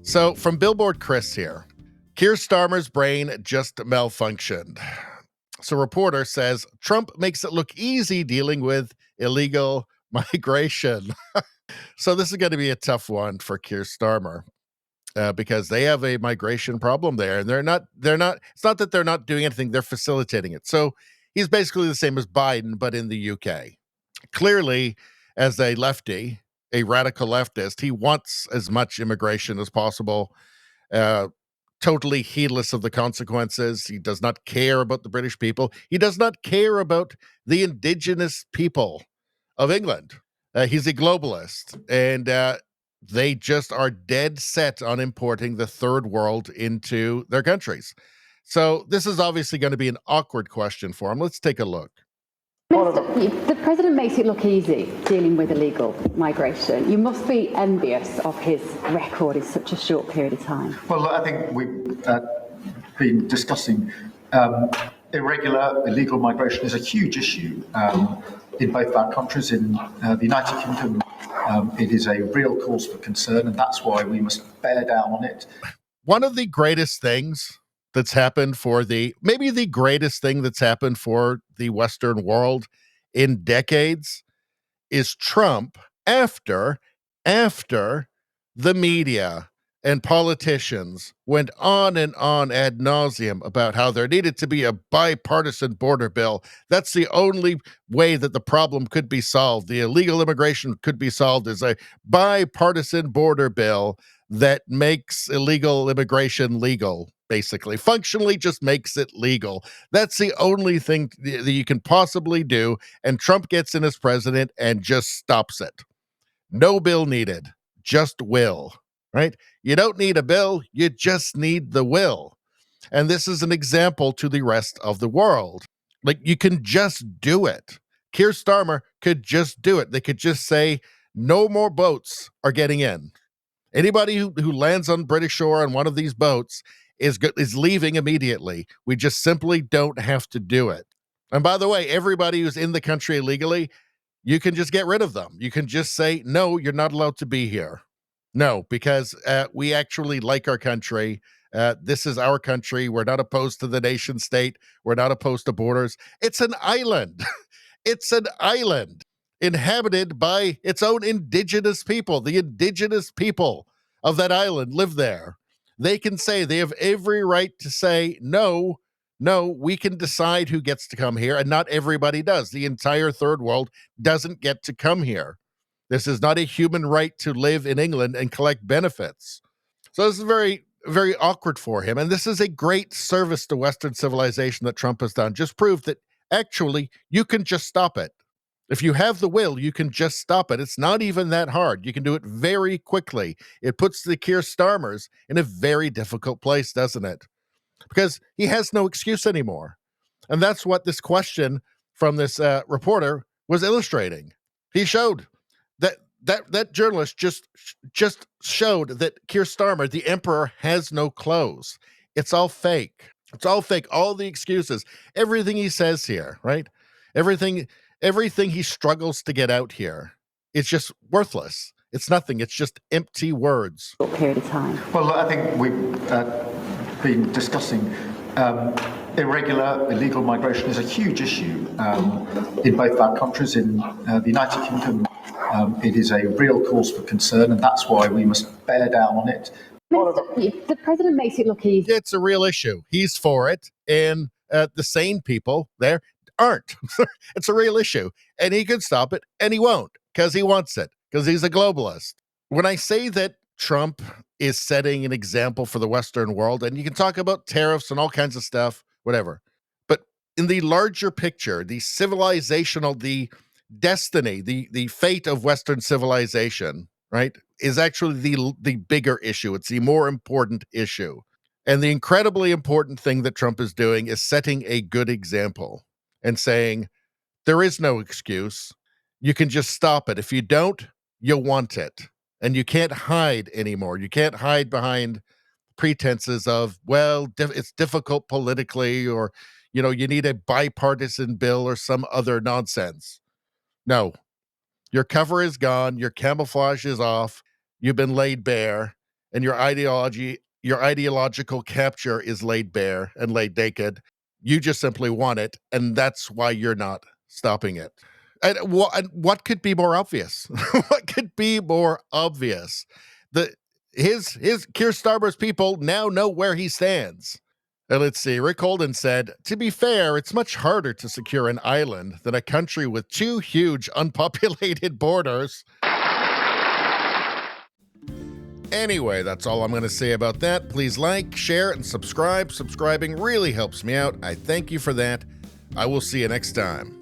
So, from Billboard Chris here, Keir Starmer's brain just malfunctioned. So, reporter says Trump makes it look easy dealing with illegal migration. So, this is going to be a tough one for Keir Starmer because they have a migration problem there, and it's not that they're not doing anything, they're facilitating it. So, he's basically the same as Biden, but in the UK. Clearly, as a lefty, a radical leftist, he wants as much immigration as possible, uh, totally heedless of the consequences. He does not care about the British people. He does not care about the indigenous people of England. He's a globalist, and they just are dead set on importing the third world into their countries. So this is obviously going to be an awkward question for him. Let's take a look. Minister, the President makes it look easy dealing with illegal migration. You must be envious of his record in such a short period of time. Well, I think we've been discussing irregular, illegal migration is a huge issue in both our countries. In the United Kingdom, it is a real cause for concern, and that's why we must bear down on it. One of the greatest things that's happened maybe the greatest thing that's happened for the Western world in decades is Trump after the media and politicians went on and on ad nauseum about how there needed to be a bipartisan border bill. That's the only way that the problem could be solved. The illegal immigration could be solved as a bipartisan border bill that makes illegal immigration legal, basically. Functionally just makes it legal. That's the only thing that you can possibly do. And Trump gets in as president and just stops it. No bill needed, just will, right? You don't need a bill, you just need the will. And this is an example to the rest of the world. Like, you can just do it. Keir Starmer could just do it. They could just say, no more boats are getting in. Anybody who lands on British shore on one of these boats is leaving immediately. We just simply don't have to do it. And by the way, everybody who's in the country illegally, you can just get rid of them. You can just say, no, you're not allowed to be here. No, because we actually like our country. This is our country. We're not opposed to the nation state. We're not opposed to borders. It's an island. It's an island inhabited by its own indigenous people. The indigenous people of that island live there. They can say, they have every right to say, no, we can decide who gets to come here, and not everybody does. The entire third world doesn't get to come here. This is not a human right to live in England and collect benefits. So this is very, very awkward for him. And this is a great service to Western civilization that Trump has done. Just prove that actually you can just stop it. If you have the will, you can just stop it. It's not even that hard. You can do it very quickly. It puts the Keir Starmers in a very difficult place, doesn't it? Because he has no excuse anymore. And that's what this question from this reporter was illustrating. He showed that journalist just showed that Keir Starmer, the emperor, has no clothes. It's all fake. It's all fake. All the excuses, everything he says here, right? Everything he struggles to get out here, it's just worthless. It's nothing. It's just empty words. Short period of time. Well, I think we've been discussing irregular, illegal migration is a huge issue in both our countries. In the United Kingdom, it is a real cause for concern, and that's why we must bear down on it. Minister, the President makes it look easy. It's a real issue. He's for it, and the sane people there aren't. It's a real issue, and he could stop it, and he won't, because he wants it, because he's a globalist. When I say that Trump is setting an example for the Western world, and you can talk about tariffs and all kinds of stuff, whatever, but in the larger picture, the civilizational, the destiny, the fate of Western civilization, right, is actually the bigger issue. It's the more important issue. And the incredibly important thing that Trump is doing is setting a good example and saying, there is no excuse. You can just stop it. If you don't, you'll want it. And you can't hide anymore. You can't hide behind pretenses of, well, it's difficult politically, or, you need a bipartisan bill or some other nonsense. No, your cover is gone. Your camouflage is off. You've been laid bare. and your ideological capture is laid bare and laid naked. You just simply want it, and that's why you're not stopping it. And what could be more obvious? What could be more obvious? The his Keir Starmer's people now know where he stands. And let's see. Rick Holden said, "To be fair, it's much harder to secure an island than a country with two huge unpopulated borders." Anyway, that's all I'm going to say about that. Please like, share, and subscribe. Subscribing really helps me out. I thank you for that. I will see you next time.